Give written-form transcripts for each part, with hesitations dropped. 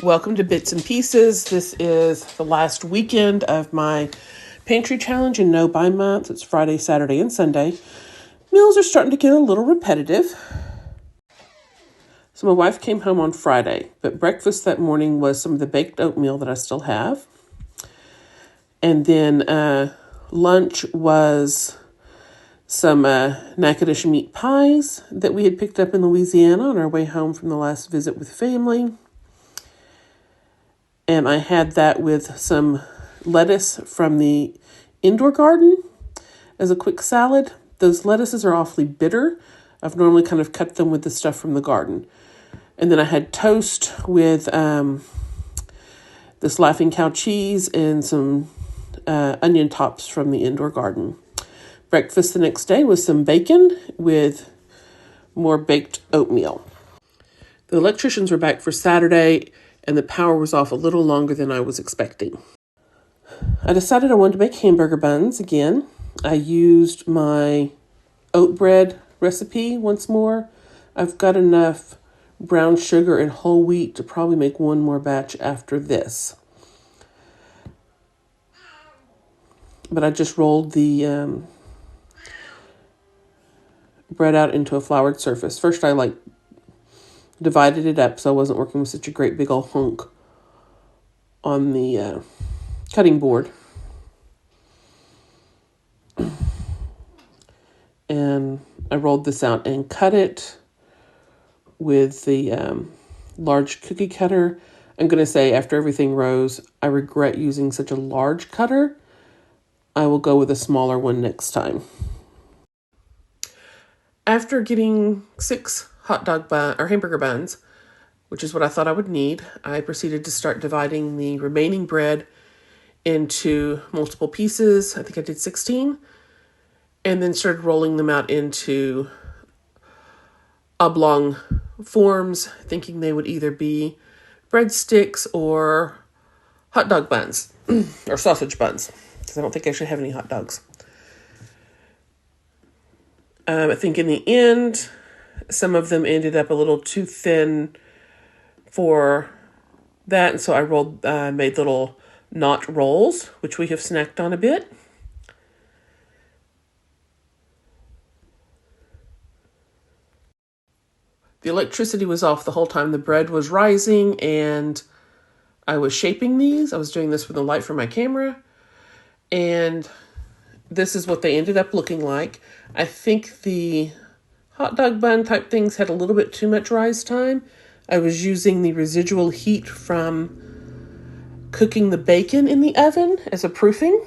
Welcome to Bits and Pieces. This is the last weekend of my Pantry challenge in No Buy Month. It's Friday, Saturday, and Sunday. Meals are starting to get a little repetitive. So my wife came home on Friday, but breakfast that morning was some of the baked oatmeal that I still have. And then lunch was some Natchitoches meat pies that we had picked up in Louisiana on our way home from the last visit with family. And I had that with some lettuce from the indoor garden as a quick salad. Those lettuces are awfully bitter. I've normally kind of cut them with the stuff from the garden. And then I had toast with this Laughing Cow cheese and some onion tops from the indoor garden. Breakfast the next day was some bacon with more baked oatmeal. The electricians were back for Saturday, and the power was off a little longer than I was expecting. I decided I wanted to make hamburger buns again. I used my oat bread recipe once more. I've got enough brown sugar and whole wheat to probably make one more batch after this. But I just rolled the bread out into a floured surface. First I divided it up so I wasn't working with such a great big old hunk on the cutting board. And I rolled this out and cut it with the large cookie cutter. I'm going to say after everything rose, I regret using such a large cutter. I will go with a smaller one next time. After getting 6 hamburger buns, which is what I thought I would need, I proceeded to start dividing the remaining bread into multiple pieces. I think I did 16. And then started rolling them out into oblong forms, thinking they would either be breadsticks or hot dog buns, or sausage buns, because I don't think I actually have any hot dogs. I think in the end, some of them ended up a little too thin for that, and so I made little knot rolls, which we have snacked on a bit. The electricity was off the whole time the bread was rising, and I was shaping these. I was doing this with the light from my camera, and this is what they ended up looking like. I think the hot dog bun type things had a little bit too much rise time. I was using the residual heat from cooking the bacon in the oven as a proofing.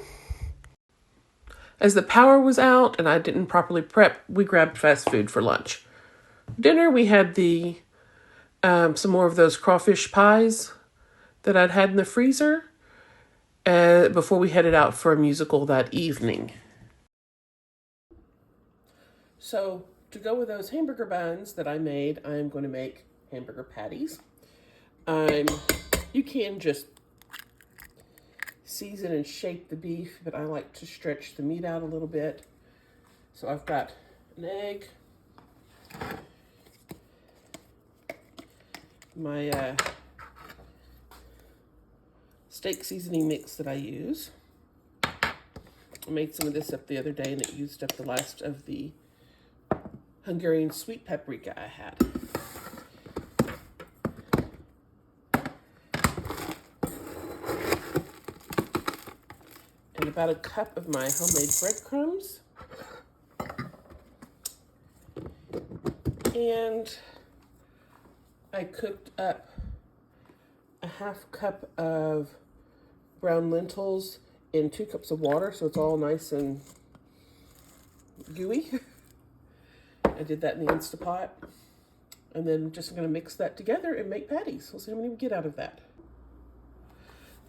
As the power was out and I didn't properly prep, we grabbed fast food for lunch. Dinner, we had some more of those crawfish pies that I'd had in the freezer before we headed out for a musical that evening. So to go with those hamburger buns that I made, I'm going to make hamburger patties. You can just season and shape the beef, but I like to stretch the meat out a little bit. So I've got an egg, my steak seasoning mix that I use. I made some of this up the other day and it used up the last of the Hungarian sweet paprika I had. And about a cup of my homemade breadcrumbs. And I cooked up a half cup of brown lentils in 2 cups of water, so it's all nice and gooey. I did that in the Instapot. And then just going to mix that together and make patties. We'll see how many we get out of that.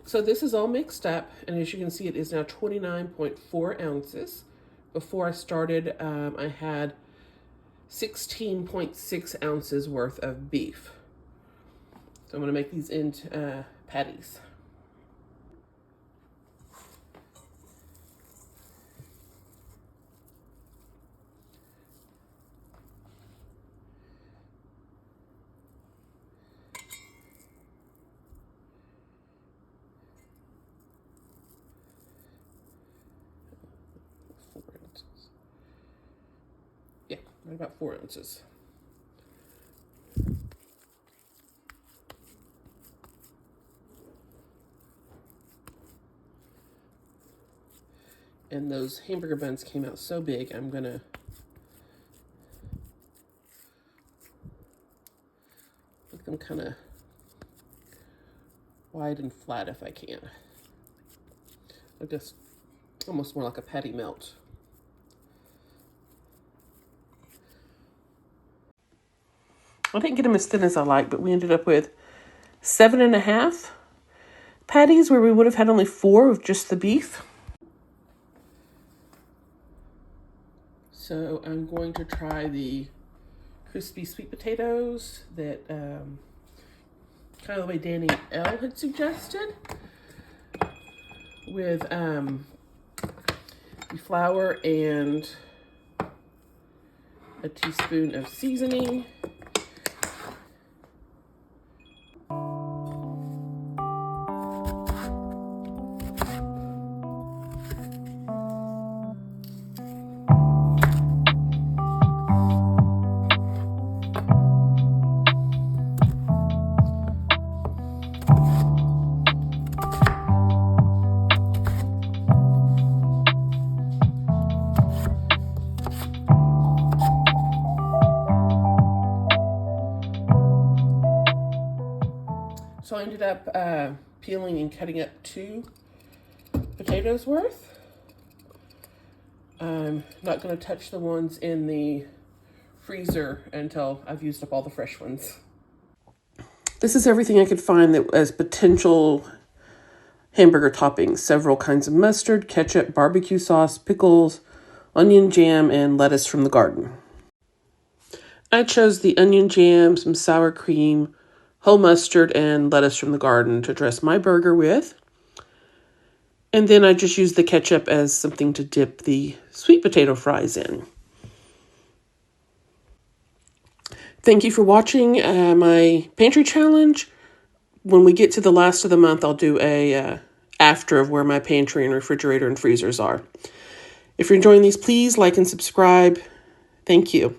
So this is all mixed up, and as you can see, it is now 29.4 ounces. Before I started, I had 16.6 ounces worth of beef. So I'm going to make these into patties. About 4 ounces. And those hamburger buns came out so big, I'm gonna make them kind of wide and flat if I can. Like just almost more like a patty melt. I didn't get them as thin as I like, but we ended up with 7.5 patties where we would have had only 4 of just the beef. So I'm going to try the crispy sweet potatoes that kind of the way Danny L had suggested, with the flour and a teaspoon of seasoning. So I ended up peeling and cutting up 2 potatoes worth. I'm not going to touch the ones in the freezer until I've used up all the fresh ones. This is everything I could find that as potential hamburger toppings. Several kinds of mustard, ketchup, barbecue sauce, pickles, onion jam, and lettuce from the garden. I chose the onion jam, some sour cream, whole mustard, and lettuce from the garden to dress my burger with. And then I just used the ketchup as something to dip the sweet potato fries in. Thank you for watching my pantry challenge. When we get to the last of the month, I'll do a after of where my pantry and refrigerator and freezers are. If you're enjoying these, please like and subscribe. Thank you.